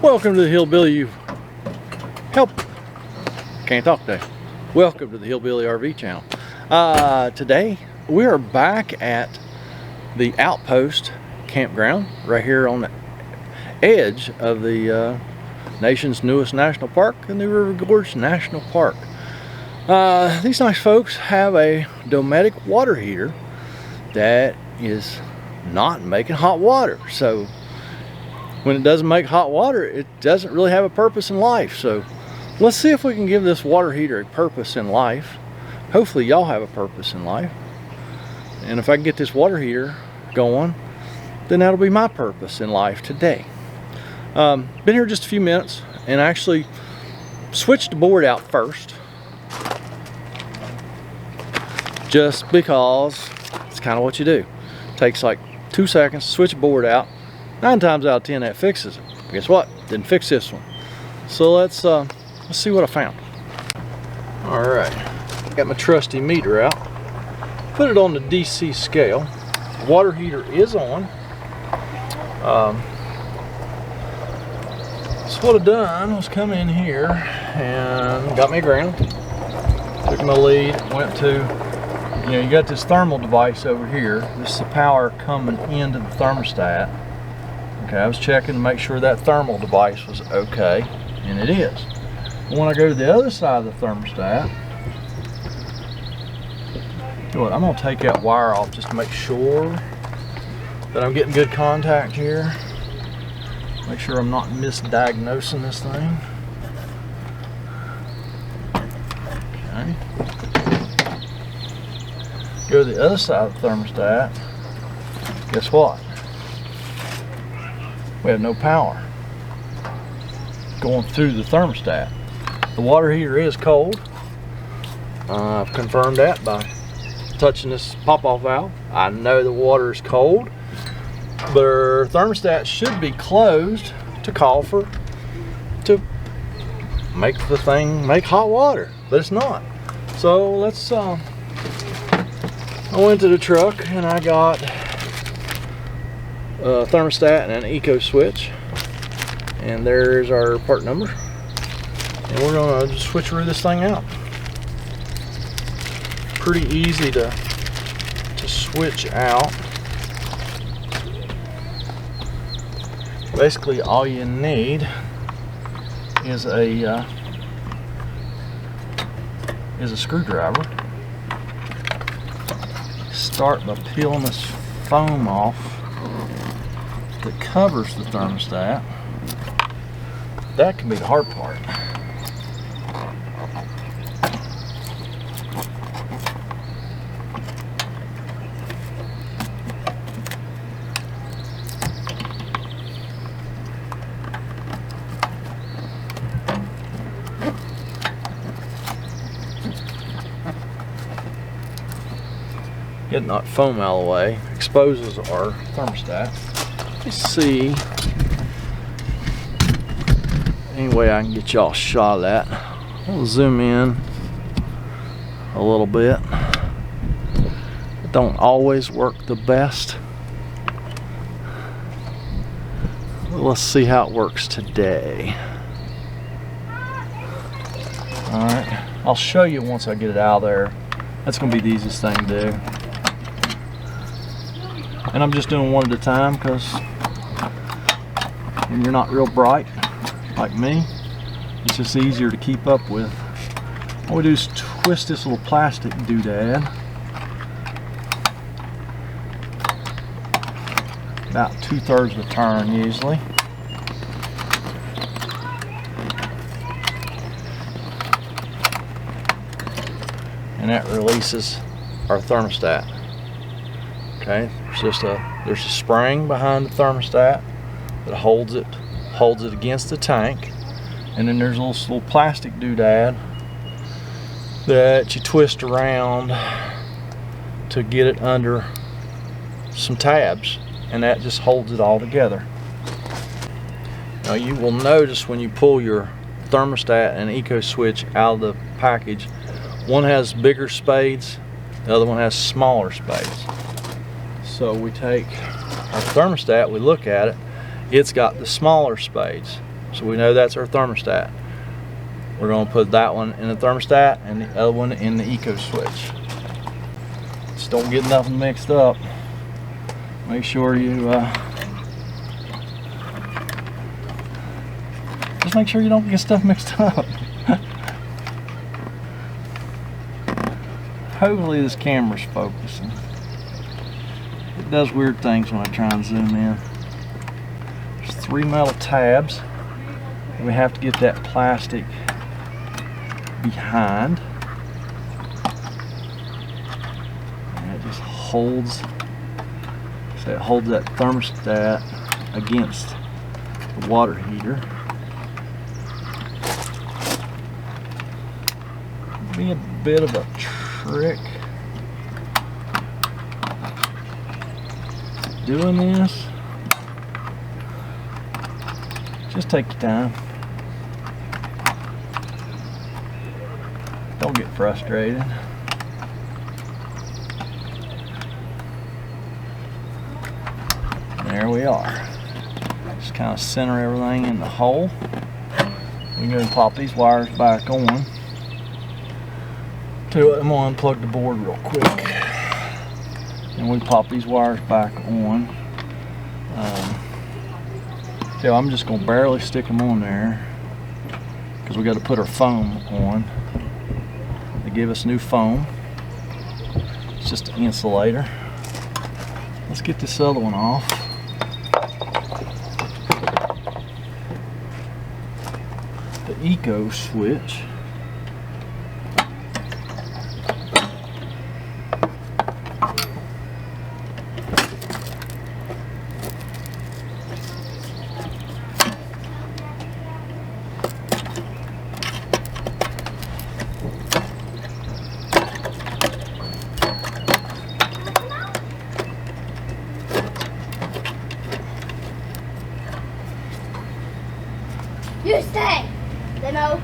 Welcome to the Hillbilly. Help! Can't talk today. Welcome to the Hillbilly RV channel. Today we are back at the Outpost campground right here on the edge of the nation's newest national park, the River Gorge National Park. These nice folks have a Dometic water heater that is not making hot water. So when it doesn't make hot water, it doesn't really have a purpose in life. So let's see if we can give this water heater a purpose in life. Hopefully y'all have a purpose in life. And if I can get this water heater going, then that'll be my purpose in life today. Been here just a few minutes and actually switched the board out first. Just because it's kind of what you do. It takes like 2 seconds to switch the board out. 9 times out of 10 that fixes it. Guess what? Didn't fix this one. So let's see what I found. Alright, got my trusty meter out. Put it on the DC scale. The water heater is on. So what I done was come in here and got me a ground. Took my lead, went to, you got this thermal device over here. This is the power coming into the thermostat. Okay, I was checking to make sure that thermal device was okay, and it is. When I go to the other side of the thermostat, I'm going to take that wire off just to make sure that I'm getting good contact here. Make sure I'm not misdiagnosing this thing. Okay. Go to the other side of the thermostat. Guess what? We have no power going through the thermostat. The water heater is cold. I've confirmed that by touching this pop-off valve. I know the water is cold, but our thermostat should be closed to make the thing make hot water, but it's not. So let's I went to the truck and I got a thermostat and an eco switch, and there's our part number, and we're gonna just switcheroo this thing out. Pretty easy to switch out. Basically all you need is a screwdriver. Start by peeling this foam off that covers the thermostat. That can be the hard part. Getting that foam out of the way exposes our thermostat. Let's see any way I can get y'all a shot of that. I'll zoom in a little bit. It don't always work the best. Let's see how it works today. Alright, I'll show you once I get it out of there. That's going to be the easiest thing to do. And I'm just doing one at a time because when you're not real bright like me, it's just easier to keep up with. All we do is twist this little plastic doodad about 2/3 of the turn usually. And that releases our thermostat. Okay, there's a spring behind the thermostat that holds it against the tank, and then there's a little plastic doodad that you twist around to get it under some tabs, and that just holds it all together. Now you will notice when you pull your thermostat and eco switch out of the package, one has bigger spades, the other one has smaller spades. So we take our thermostat, we look at it, it's got the smaller spades. So we know that's our thermostat. We're going to put that one in the thermostat and the other one in the eco switch. Just don't get nothing mixed up. Make sure you just make sure you don't get stuff mixed up. Hopefully this camera's focusing. It does weird things when I try and zoom in. There's 3 metal tabs. We have to get that plastic behind. And it just holds, so it holds that thermostat against the water heater. Be a bit of a trick doing this. Just take your time. Don't get frustrated. There we are. Just kind of center everything in the hole. We're going to pop these wires back on. I'm going to unplug the board real quick. And we pop these wires back on. So I'm just going to barely stick them on there because we got to put our foam on. They give us new foam. It's just an insulator. Let's get this other one off. The eco switch. You stay, Limo.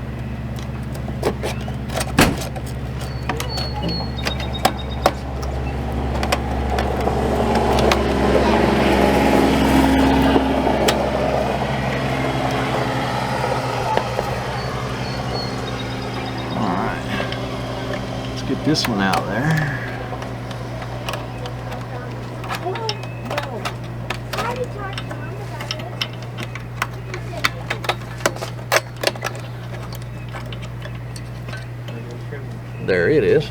Alright, let's get this one out there. There it is.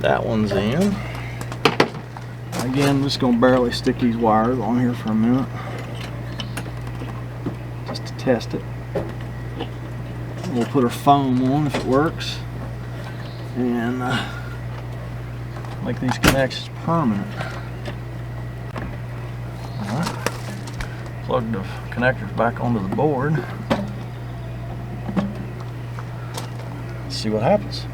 That one's in. Again, I'm just gonna barely stick these wires on here for a minute, just to test it. We'll put our foam on if it works, and make these connections permanent. All right, plug the connectors back onto the board. Let's see what happens.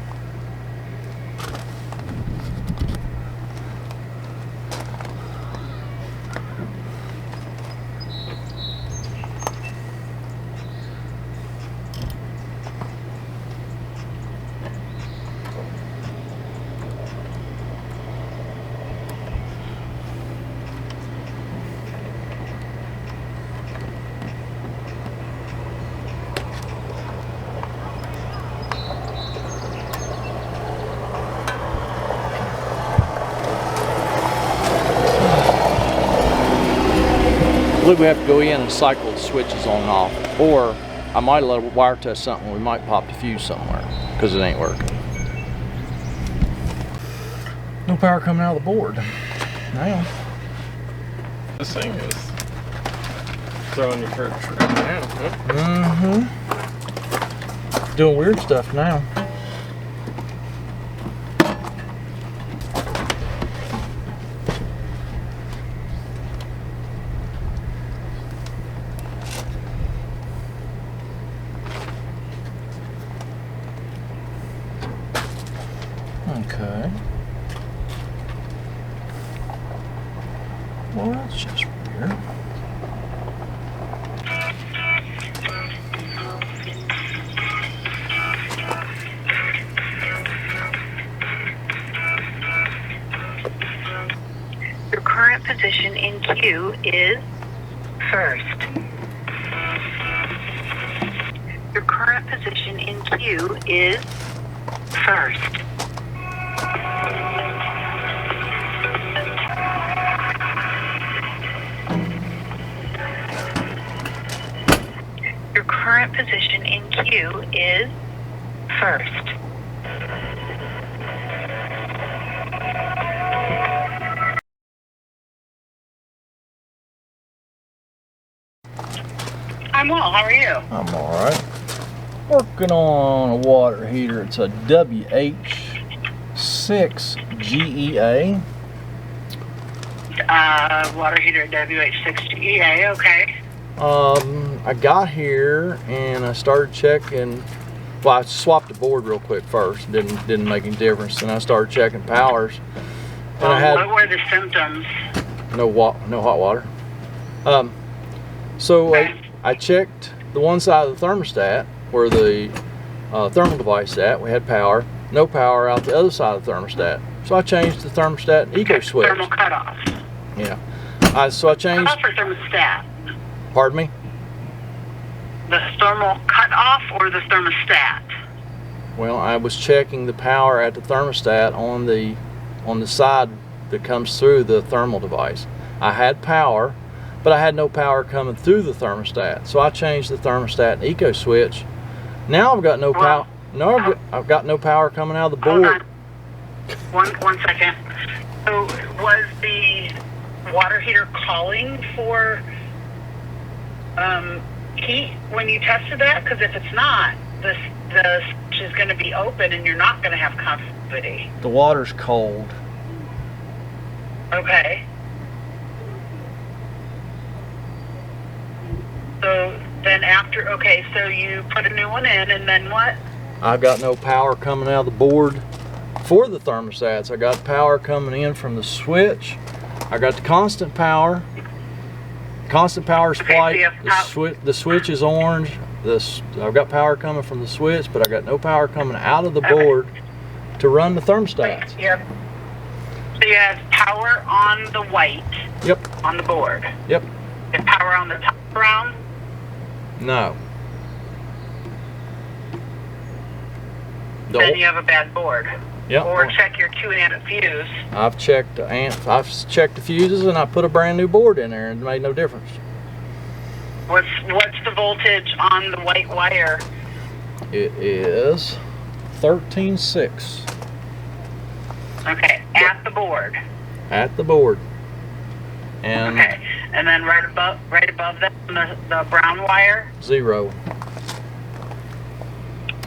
I believe we have to go in and cycle the switches on and off, or I might let a wire test something. We might pop the fuse somewhere because it ain't working. No power coming out of the board. Now This thing is throwing your church right now. doing weird stuff now. Okay. Well, that's just weird. Your current position in queue is first. Your current position in queue is first. Your current position in queue is first. I'm well. How are you? I'm all right. Working on a water heater. It's a WH6GEA. Water heater WH6GEA. Okay. I got here and I started checking. Well, I swapped the board real quick first. Didn't make any difference. Then I started checking powers. And I had What were the symptoms? no hot water. So Okay. I checked the one side of the thermostat where the thermal device is at. We had power. No power out the other side of the thermostat. So I changed the thermostat and eco switch. Thermal cutoff. Yeah. So I changed. Cutoff or thermostat? Pardon me. The thermal cutoff or the thermostat? Well, I was checking the power at the thermostat on the side that comes through the thermal device. I had power, but I had no power coming through the thermostat. So I changed the thermostat and eco switch. Now I've got no power. No, I've got no power coming out of the Hold board. on. One second. So was the water heater calling for heat when you tested that? Because if it's not, the switch is going to be open and you're not going to have continuity. The water's cold. Okay. So then after, okay, so you put a new one in and then what? I've got no power coming out of the board for the thermostats. I got power coming in from the switch. I got the constant power. Constant power is Okay, so white. you have The switch is orange. I've got power coming from the switch, but I got no power coming out of the board to run the thermostats. Yep. So you have power on the white. Yep. On the board. Yep. You have power on the top brown. No. Then you have a bad board. Yep. Or check your 2-amp fuse. I've checked the fuses and I put a brand new board in there and it made no difference. What's the voltage on the white wire? It is 13.6 Okay, at the board. at the board. And Okay, and then right above that, the brown wire. 0.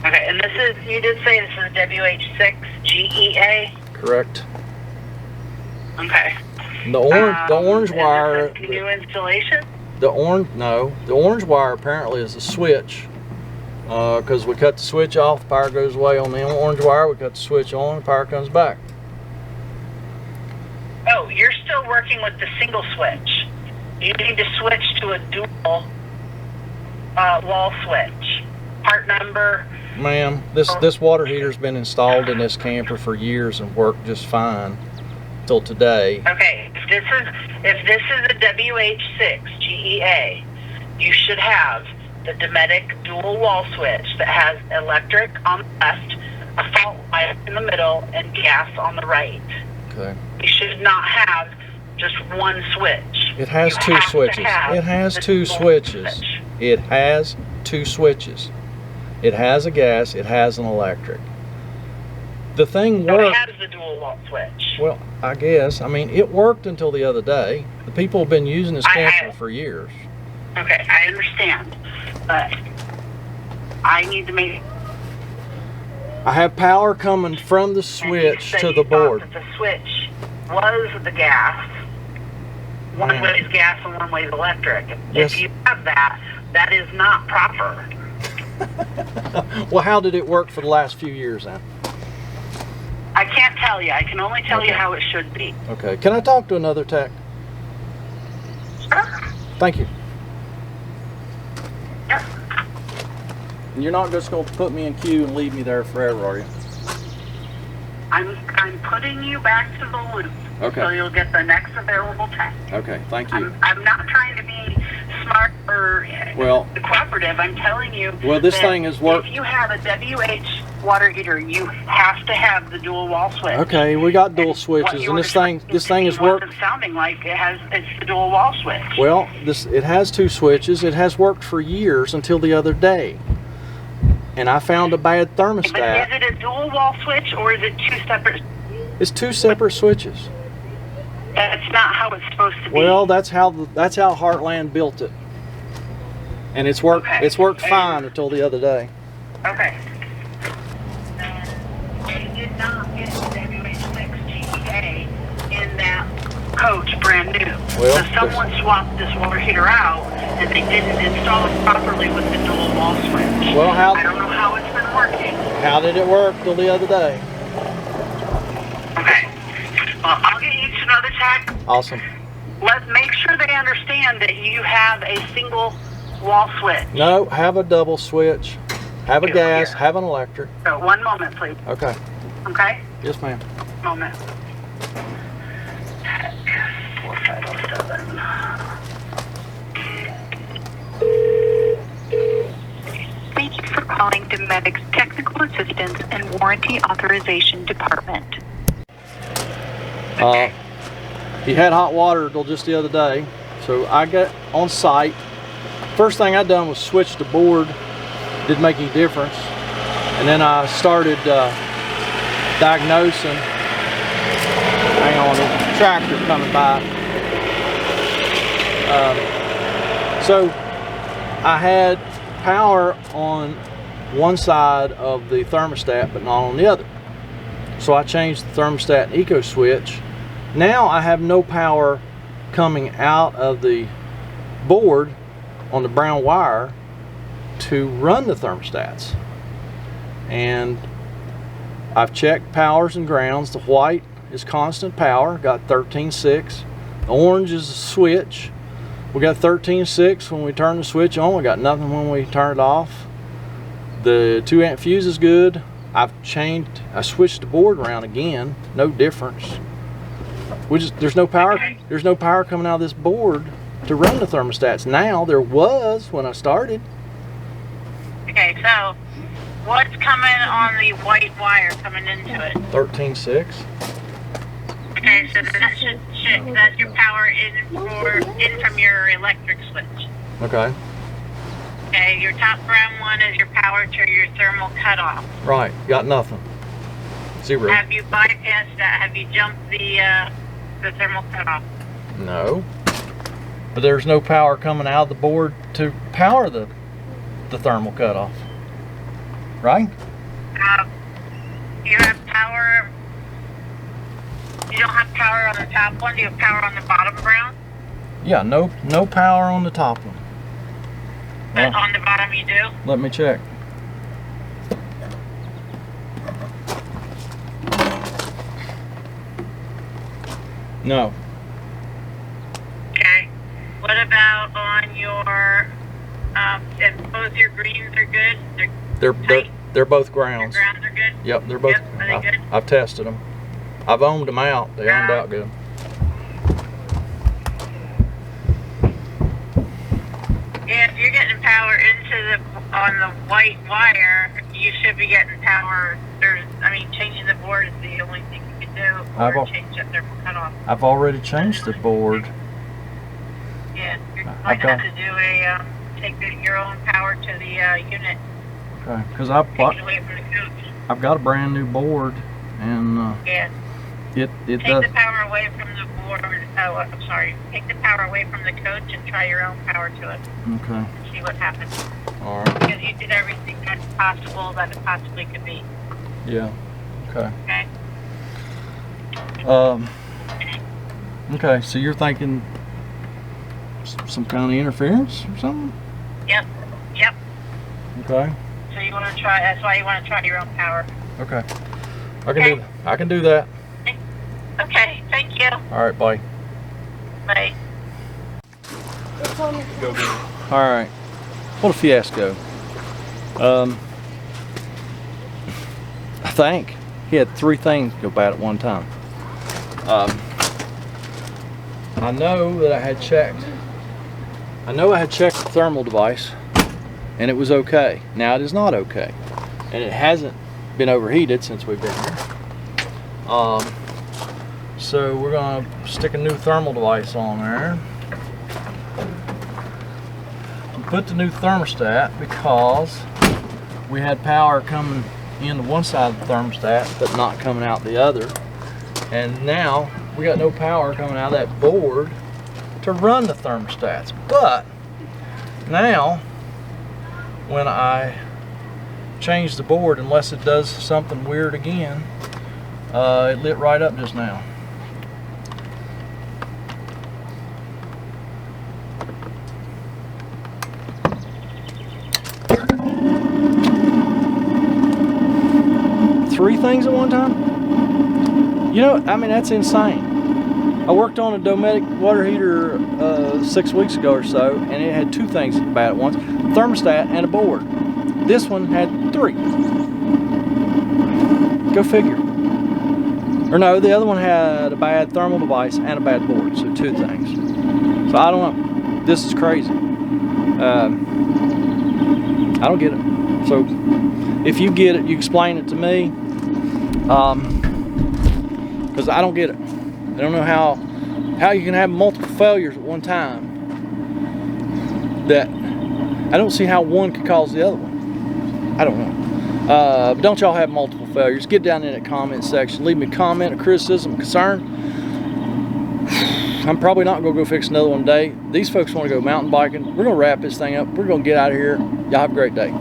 Okay, and this is, you did say this is WH6GEA? Correct. Okay. The orange is wire. this a new installation? The orange wire apparently is a switch. Because we cut the switch off, the power goes away on the orange wire. We cut the switch on, the power comes back. Oh, you're still working with the single switch. You need to switch to a dual wall switch. Part number. Ma'am, this water heater's been installed in this camper for years and worked just fine till today. Okay, if this is a WH6GEA, you should have the Dometic dual wall switch that has electric on the left, a fault line in the middle, and gas on the right. Okay. You should not have just one switch. It has You two have to switches. have It has the two dual switches. switch. It has two switches. It has a gas, it has an electric. The thing So it worked. has the dual wall switch. Well, I guess. I mean, it worked until the other day. The people have been using this camper for years. Okay, I understand, but I need to make. I have power coming from the switch to the board. That the switch was the gas. One Man. way is gas and one way is electric. Yes. If you have that, that is not proper. Well, how did it work for the last few years then? I can't tell you. I can only tell you how it should be. Okay. Can I talk to another tech? Sure. Thank you. Yep. You're not just going to put me in queue and leave me there forever, are you? I'm putting you back to the loop. Okay. So you'll get the next available tech. Okay. Thank you. I'm not trying to be smart or cooperative. I'm telling you. Well, this thing has worked. If you have a WH water heater, you have to have the dual wall switch. Okay, we got dual switches, and this thing has worked. It's sounding like it's the dual wall switch. Well, it has 2 switches. It has worked for years until the other day, and I found a bad thermostat. But is it a dual wall switch or is it 2 separate? It's 2 separate switches. That's not how it's supposed to be. Well, that's how Heartland built it, and it's worked. Okay. It's worked fine until the other day. Okay. They did not get the WH6 GEA in that coach brand new. Well, so someone swapped this water heater out, and they didn't install it properly with the dual wall switch. Well, I don't know how it's been working. How did it work till the other day? Okay. Well, I'll get you to another tech. Awesome. Let's make sure they understand that you have a single wall switch. No, have a double switch. Have a gas. Here. Have an electric. So 1 moment, please. Okay. Okay? Yes, ma'am. Moment. 4507. Thank you for calling Dometic's Technical Assistance and Warranty Authorization Department. He had hot water till just the other day, so I got on site. First thing I done was switch the board. Didn't make any difference, and then I started diagnosing. Hang on, there's a tractor coming by. So I had power on one side of the thermostat, but not on the other. So I changed the thermostat eco switch. Now I have no power coming out of the board on the brown wire to run the thermostats. And I've checked powers and grounds. The white is constant power, got 13.6. The orange is a switch. We got 13.6 when we turn the switch on. We got nothing when we turn it off. The 2 amp fuse is good. I switched the board around again, no difference. There's no power. There's no power coming out of this board to run the thermostats. Now there was when I started. Okay, so what's coming on the white wire coming into it? 13.6. Okay, so that's your power in from your electric switch. Okay. Okay, your top brown one is your power to your thermal cutoff. Right. Got nothing. Zero. Have you bypassed that? Have you jumped the thermal cutoff? No. But there's no power coming out of the board to power the thermal cutoff. Right? You have power. You don't have power on the top one. Do you have power on the bottom brown? Yeah. No power on the top one. But on the bottom you do? Let me check. No. Okay. What about on your, if both your greens are good? They're both grounds. Your grounds are good? Yep, they're both. Yep, are they good? I've tested them. I've ohmed them out. They ohmed out good. Yeah, if you're getting power on the white wire, you should be getting power. Changing the board is the only thing you can do, or change that thermal cutoff. I've already changed the board. Yeah, you might have to do take your own power to the unit. Okay, because Take it away from the coach. I've got a brand new board, and Yeah. it Take does. the power away from the board. Oh, I'm sorry. Take the power away from the coach and try your own power to it. Okay. See what happens. All right. Because you did everything that's possible that it possibly could be. Yeah. Okay. Okay. Okay. So you're thinking some kind of interference or something? Yep. Okay. So you want to try? That's why you want to try your own power. Okay. I can Okay. do. I can do that. Okay, thank you. All right, bye. Bye. It's on the Go get it. All right. What a fiasco. I think he had 3 things go bad at one time. I know that I had checked the thermal device and it was okay. Now it is not okay. And it hasn't been overheated since we've been here. So we're gonna stick a new thermal device on there. Put the new thermostat because we had power coming in to one side of the thermostat but not coming out the other, and now we got no power coming out of that board to run the thermostats. But now when I change the board, unless it does something weird again, it lit right up just now. Three things at one time? You know, I mean, that's insane. I worked on a Dometic water heater 6 weeks ago or so, and it had 2 things bad at once: thermostat and a board. This one had 3. Go figure. Or no, the other one had a bad thermal device and a bad board, so 2 things. So I don't know. This is crazy. I don't get it. So if you get it, you explain it to me. Because I don't get it. I don't know how you can have multiple failures at one time. That I don't see how one could cause the other one. I don't know. But don't y'all have multiple failures? Get down in the comment section. Leave me a comment, a criticism, a concern. I'm probably not going to go fix another one today. These folks want to go mountain biking. We're going to wrap this thing up. We're going to get out of here. Y'all have a great day.